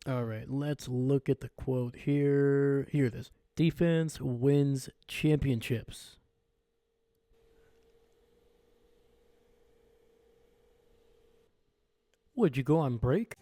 All right, let's look at the quote here. Here it is. Defense wins championships. Would you go on break?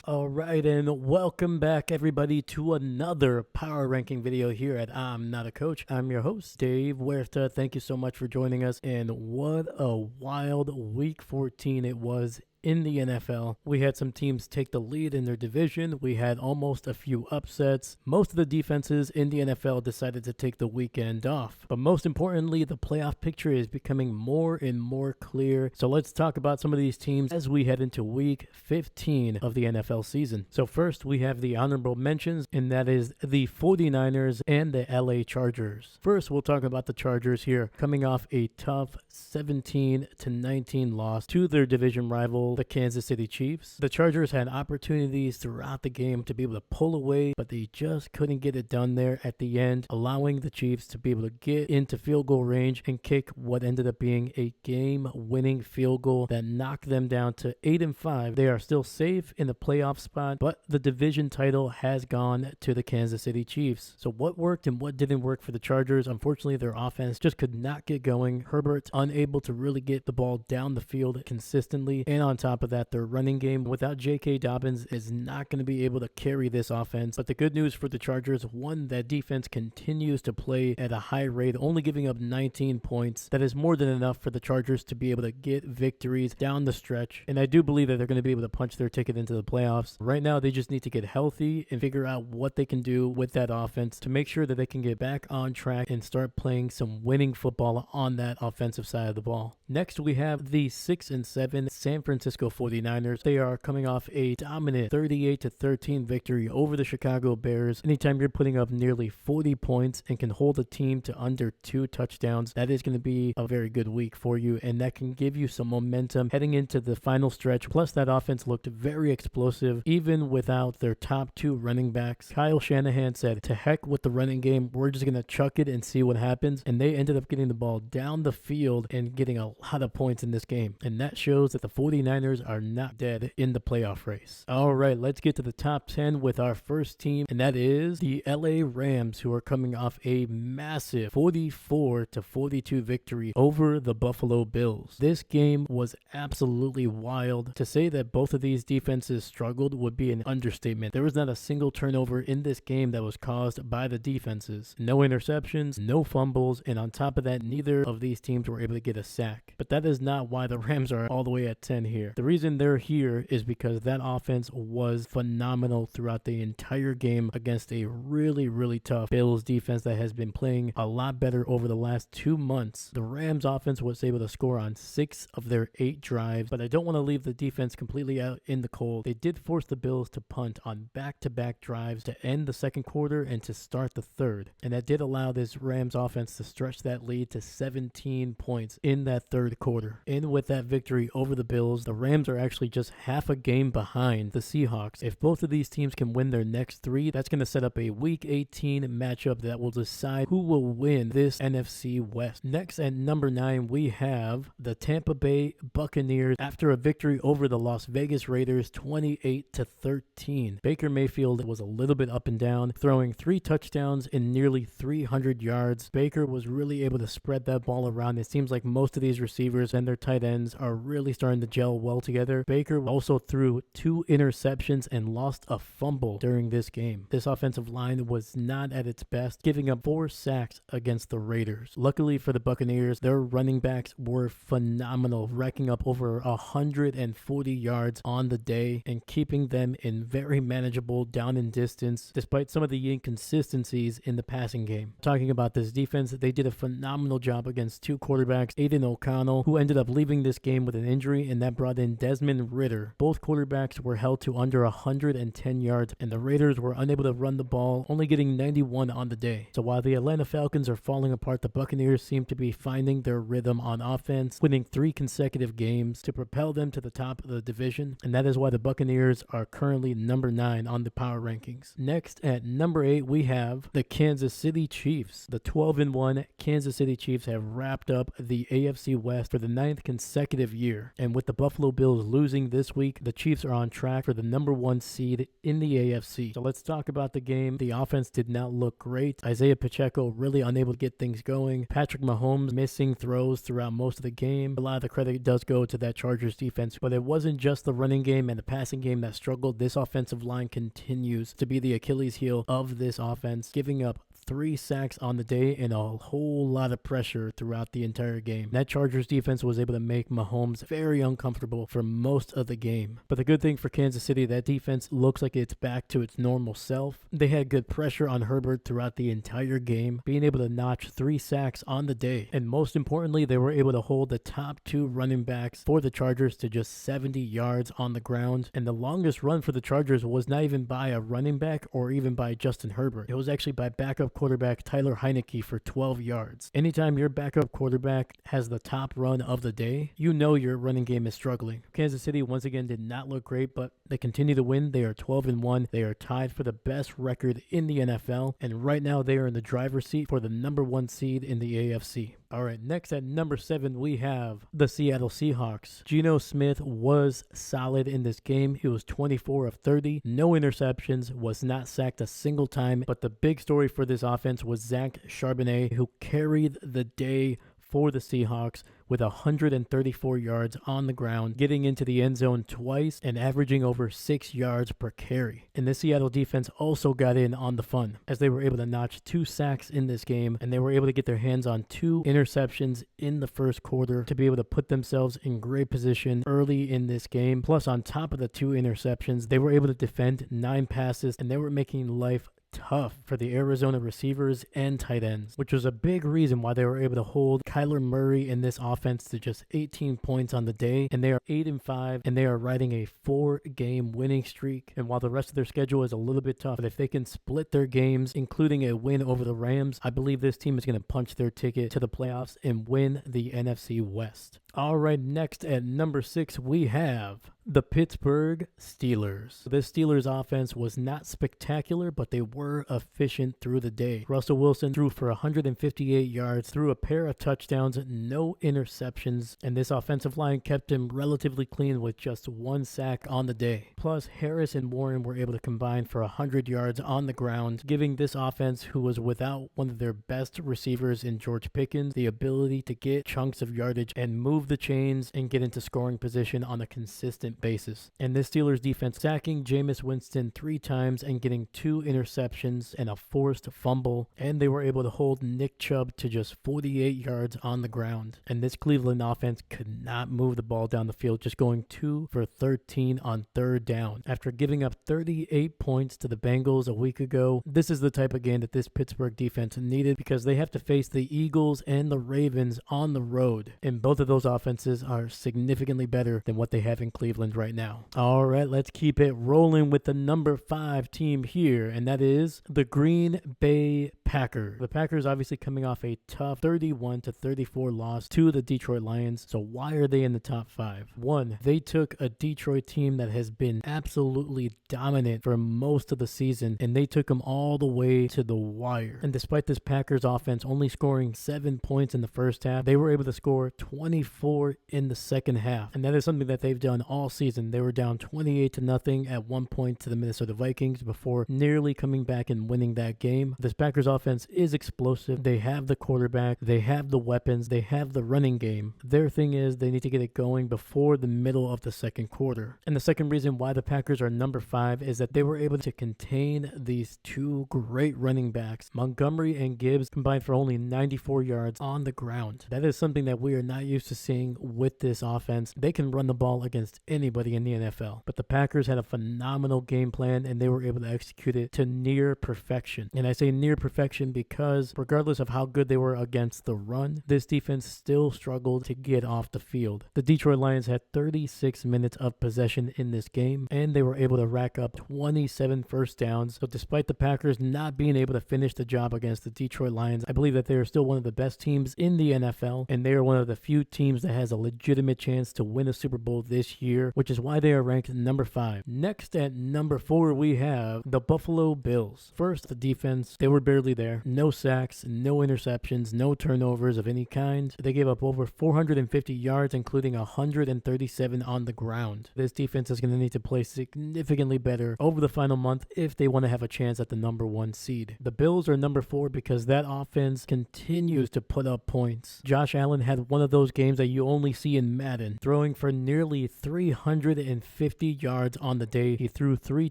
All right, and welcome back, everybody, to another power ranking video here at I'm Not a Coach. I'm your host, Dave Huerta. Thank you so much for joining us, and what a wild Week 14 it was in the NFL. We had some teams take the lead in their division. We had almost a few upsets. Most of the defenses in the NFL decided to take the weekend off. But most importantly, the playoff picture is becoming more and more clear. So let's talk about some of these teams as we head into Week 15 of the NFL season. So first, we have the honorable mentions, and that is the 49ers and the LA Chargers. First, we'll talk about the Chargers here, coming off a tough 17-19 loss to their division rival, the Kansas City Chiefs. The Chargers had opportunities throughout the game to be able to pull away, but they just couldn't get it done there at the end, allowing the Chiefs to be able to get into field goal range and kick what ended up being a game-winning field goal that knocked them down to 8-5. They are still safe in the playoff spot, but the division title has gone to the Kansas City Chiefs. So what worked and what didn't work for the Chargers? Unfortunately, their offense just could not get going. Herbert's unable to really get the ball down the field consistently, and on top of that, their running game without J.K. Dobbins is not going to be able to carry this offense. But the good news for the Chargers, one, that defense continues to play at a high rate, only giving up 19 points. That is more than enough for the Chargers to be able to get victories down the stretch, and I do believe that they're going to be able to punch their ticket into the playoffs. Right now, they just need to get healthy and figure out what they can do with that offense to make sure that they can get back on track and start playing some winning football on that offensive side of the ball. Next, we have the 6-7 San Francisco 49ers. They are coming off a dominant 38-13 victory over the Chicago Bears. Anytime you're putting up nearly 40 points and can hold a team to under 2 touchdowns, that is going to be a very good week for you, and that can give you some momentum heading into the final stretch. Plus, that offense looked very explosive even without their top 2 running backs. Kyle Shanahan said, to heck with the running game, we're just going to chuck it and see what happens, and they ended up getting the ball down the field and getting a lot of points in this game, and that shows that the 49ers are not dead in the playoff race. All right, let's get to the top 10 with our first team, and that is the LA Rams, who are coming off a massive 44-42 victory over the Buffalo Bills. This game was absolutely wild. To say that both of these defenses struggled would be an understatement. There was not a single turnover in this game that was caused by the defenses. No interceptions, no fumbles, and on top of that, neither of these teams were able to get a sack. But that is not why the Rams are all the way at 10 here. The reason they're here is because that offense was phenomenal throughout the entire game against a really tough Bills defense that has been playing a lot better over the last 2 months. The Rams offense was able to score on 6 of their 8 drives, but I don't want to leave the defense completely out in the cold. They did force the Bills to punt on back-to-back drives to end the second quarter and to start the third, and that did allow this Rams offense to stretch that lead to 17 points in that third quarter. And with that victory over the Bills, the Rams are actually just half a game behind the Seahawks. If both of these teams can win their next 3, that's going to set up a Week 18 matchup that will decide who will win this NFC West. Next, at number 9, we have the Tampa Bay Buccaneers after a victory over the Las Vegas Raiders 28-13. Baker Mayfield was a little bit up and down, throwing 3 touchdowns and nearly 300 yards. Baker was really able to spread that ball around. It seems like most of these receivers and their tight ends are really starting to gel well together. Baker also threw 2 interceptions and lost a fumble during this game. This offensive line was not at its best, giving up 4 sacks against the Raiders. Luckily for the Buccaneers, their running backs were phenomenal, racking up over 140 yards on the day and keeping them in very manageable down and distance despite some of the inconsistencies in the passing game. Talking about this defense, they did a phenomenal job against 2 quarterbacks, Aiden O'Connell, who ended up leaving this game with an injury, and that brought brought in Desmond Ridder. Both quarterbacks were held to under 110 yards, and the Raiders were unable to run the ball, only getting 91 on the day. So while the Atlanta Falcons are falling apart, the Buccaneers seem to be finding their rhythm on offense, winning 3 consecutive games to propel them to the top of the division, and that is why the Buccaneers are currently number 9 on the power rankings. Next, at number 8, we have the Kansas City Chiefs. The 12-1 Kansas City Chiefs have wrapped up the AFC West for the 9th consecutive year, and with the Buffalo Bills losing this week, the Chiefs are on track for the number 1 seed in the AFC. So let's talk about the game. The offense did not look great. Isaiah Pacheco really unable to get things going. Patrick Mahomes missing throws throughout most of the game. A lot of the credit does go to that Chargers defense, but it wasn't just the running game and the passing game that struggled. This offensive line continues to be the Achilles heel of this offense, giving up 3 sacks on the day and a whole lot of pressure throughout the entire game. That Chargers defense was able to make Mahomes very uncomfortable for most of the game. But the good thing for Kansas City, that defense looks like it's back to its normal self. They had good pressure on Herbert throughout the entire game, being able to notch 3 sacks on the day. And most importantly, they were able to hold the top 2 running backs for the Chargers to just 70 yards on the ground. And the longest run for the Chargers was not even by a running back or even by Justin Herbert. It was actually by backup quarterback Tyler Heineke for 12 yards. Anytime your backup quarterback has the top run of the day, you know your running game is struggling. Kansas City once again did not look great, but they continue to win. They are 12-1. They are tied for the best record in the NFL, and right now they are in the driver's seat for the number 1 seed in the AFC. All right, next at number 7, we have the Seattle Seahawks. Geno Smith was solid in this game. He was 24 of 30, no interceptions, was not sacked a single time. But the big story for this offense was Zach Charbonnet, who carried the day for the Seahawks with 134 yards on the ground, getting into the end zone twice and averaging over 6 yards per carry. And the Seattle defense also got in on the fun, as they were able to notch 2 sacks in this game, and they were able to get their hands on 2 interceptions in the first quarter to be able to put themselves in great position early in this game. Plus, on top of the 2 interceptions, they were able to defend 9 passes, and they were making life tough for the Arizona receivers and tight ends, which was a big reason why they were able to hold Kyler Murray in this offense to just 18 points on the day. And they are 8-5, and they are riding a 4-game winning streak. And while the rest of their schedule is a little bit tough, but if they can split their games, including a win over the Rams, I believe this team is going to punch their ticket to the playoffs and win the NFC West. All right, next at number 6, we have the Pittsburgh Steelers. This Steelers offense was not spectacular, but they were efficient through the day. Russell Wilson threw for 158 yards, threw a pair of touchdowns, no interceptions, and this offensive line kept him relatively clean with just 1 sack on the day. Plus, Harris and Warren were able to combine for 100 yards on the ground, giving this offense, who was without one of their best receivers in George Pickens, the ability to get chunks of yardage and move the chains and get into scoring position on a consistent basis. And this Steelers defense sacking Jameis Winston 3 times and getting 2 interceptions and a forced fumble, and they were able to hold Nick Chubb to just 48 yards on the ground. And this Cleveland offense could not move the ball down the field, just going 2 for 13 on 3rd down. After giving up 38 points to the Bengals a week ago, this is the type of game that this Pittsburgh defense needed, because they have to face the Eagles and the Ravens on the road, and both of those offenses are significantly better than what they have in Cleveland right now. All right, let's keep it rolling with the number 5 team here, and that is the Green Bay Packers. The Packers obviously coming off a tough 31-34 loss to the Detroit Lions. So why are they in the top 5? 1, they took a Detroit team that has been absolutely dominant for most of the season, and they took them all the way to the wire. And despite this Packers offense only scoring 7 points in the first half, they were able to score 24 in the second half. And that is something that they've done all season. They were down 28-0 at one point to the Minnesota Vikings before nearly coming back and winning that game. This Packers offense is explosive. They have the quarterback, they have the weapons, they have the running game. Their thing is they need to get it going before the middle of the second quarter. And the second reason why the Packers are number 5 is that they were able to contain these 2 great running backs. Montgomery and Gibbs combined for only 94 yards on the ground. That is something that we are not used to seeing with this offense. They can run the ball against any anybody in the NFL. But the Packers had a phenomenal game plan, and they were able to execute it to near perfection. And I say near perfection because regardless of how good they were against the run, this defense still struggled to get off the field. The Detroit Lions had 36 minutes of possession in this game, and they were able to rack up 27 first downs. So despite the Packers not being able to finish the job against the Detroit Lions, I believe that they are still one of the best teams in the NFL, and they are one of the few teams that has a legitimate chance to win a Super Bowl this year, which is why they are ranked number 5. Next at number 4, we have the Buffalo Bills. First, the defense, they were barely there. No sacks, no interceptions, no turnovers of any kind. They gave up over 450 yards, including 137 on the ground. This defense is going to need to play significantly better over the final month if they want to have a chance at the number 1 seed. The Bills are number 4 because that offense continues to put up points. Josh Allen had one of those games that you only see in Madden, throwing for nearly 350 yards on the day. He threw 3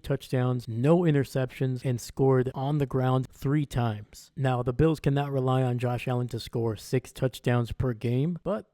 touchdowns, no interceptions, and scored on the ground 3 times. Now, the Bills cannot rely on Josh Allen to score 6 touchdowns per game, but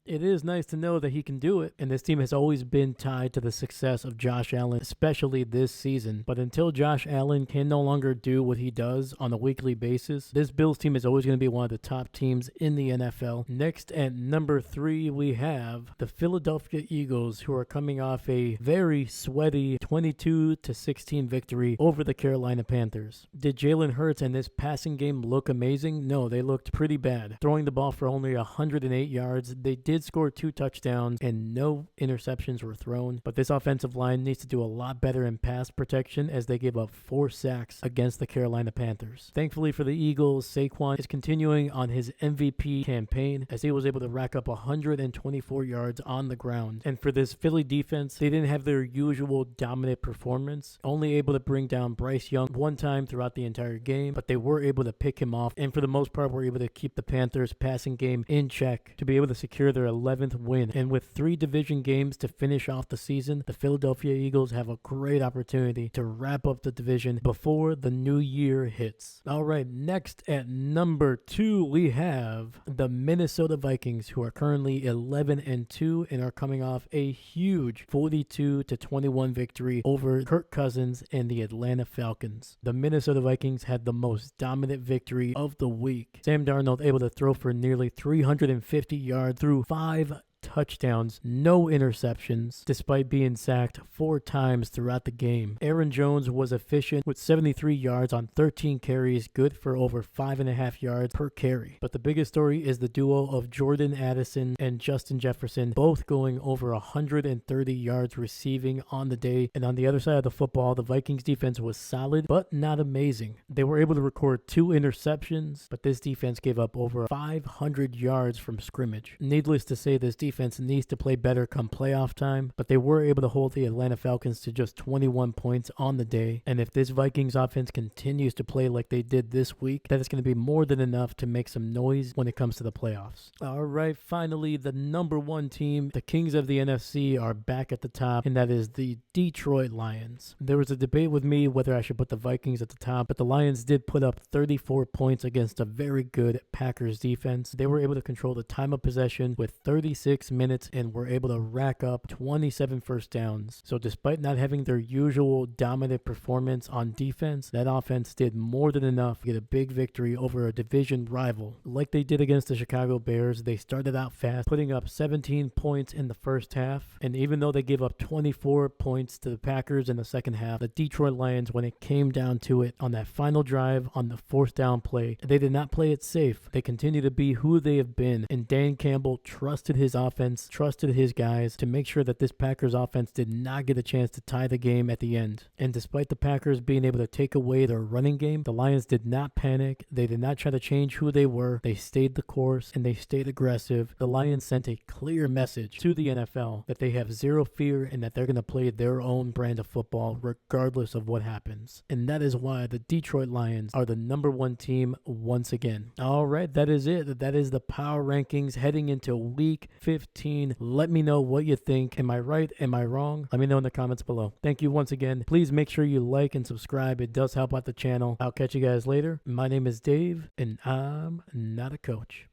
it is nice to know that he can do it, and this team has always been tied to the success of Josh Allen, especially this season. But until Josh Allen can no longer do what he does on a weekly basis, this Bills team is always going to be one of the top teams in the NFL. Next at number 3, we have the Philadelphia Eagles, who are coming off a very sweaty 22-16 victory over the Carolina Panthers. Did Jalen Hurts and this passing game look amazing? No, they looked pretty bad. Throwing the ball for only 108 yards, they did score 2 touchdowns and no interceptions were thrown, but this offensive line needs to do a lot better in pass protection as they gave up 4 sacks against the Carolina Panthers. Thankfully for the Eagles, Saquon is continuing on his MVP campaign as he was able to rack up 124 yards on the ground. And for this Philly defense, they didn't have their usual dominant performance, only able to bring down Bryce Young 1 time throughout the entire game, but they were able to pick him off, and for the most part were able to keep the Panthers passing game in check to be able to secure their 11th win. And with 3 division games to finish off the season, the Philadelphia Eagles have a great opportunity to wrap up the division before the new year hits. All right, next at number 2, we have the Minnesota Vikings, who are currently 11-2 and are coming off a huge 42-21 victory over Kirk Cousins and the Atlanta Falcons. The Minnesota Vikings had the most dominant victory of the week. Sam Darnold able to throw for nearly 350 yards through 5 touchdowns, no interceptions, despite being sacked 4 times throughout the game. Aaron Jones was efficient with 73 yards on 13 carries, good for over 5.5 yards per carry. But the biggest story is the duo of Jordan Addison and Justin Jefferson, both going over 130 yards receiving on the day. And on the other side of the football, the Vikings defense was solid, but not amazing. They were able to record 2 interceptions, but this defense gave up over 500 yards from scrimmage. Needless to say, this defense needs to play better come playoff time, but they were able to hold the Atlanta Falcons to just 21 points on the day. And if this Vikings offense continues to play like they did this week, that is going to be more than enough to make some noise when it comes to the playoffs. All right, finally, the number 1 team, the Kings of the NFC, are back at the top, and that is the Detroit Lions. There was a debate with me whether I should put the Vikings at the top, but the Lions did put up 34 points against a very good Packers defense. They were able to control the time of possession with 36 minutes and were able to rack up 27 first downs. So despite not having their usual dominant performance on defense, that offense did more than enough to get a big victory over a division rival. Like they did against the Chicago Bears, they started out fast, putting up 17 points in the first half, and even though they gave up 24 points to the Packers in the second half, the Detroit Lions, when it came down to it on that final drive on the 4th down play, they did not play it safe. They continue to be who they have been, and Dan Campbell trusted his offense, trusted his guys to make sure that this Packers offense did not get a chance to tie the game at the end. And despite the Packers being able to take away their running game, the Lions did not panic. They did not try to change who they were. They stayed the course and they stayed aggressive. The Lions sent a clear message to the NFL that they have zero fear and that they're going to play their own brand of football regardless of what happens. And that is why the Detroit Lions are the number 1 team once again. All right, that is it. That is the power rankings heading into week 15. Let me know what you think. Am I right? Am I wrong? Let me know in the comments below. Thank you once again. Please make sure you like and subscribe. It does help out the channel. I'll catch you guys later. My name is Dave, and I'm not a coach.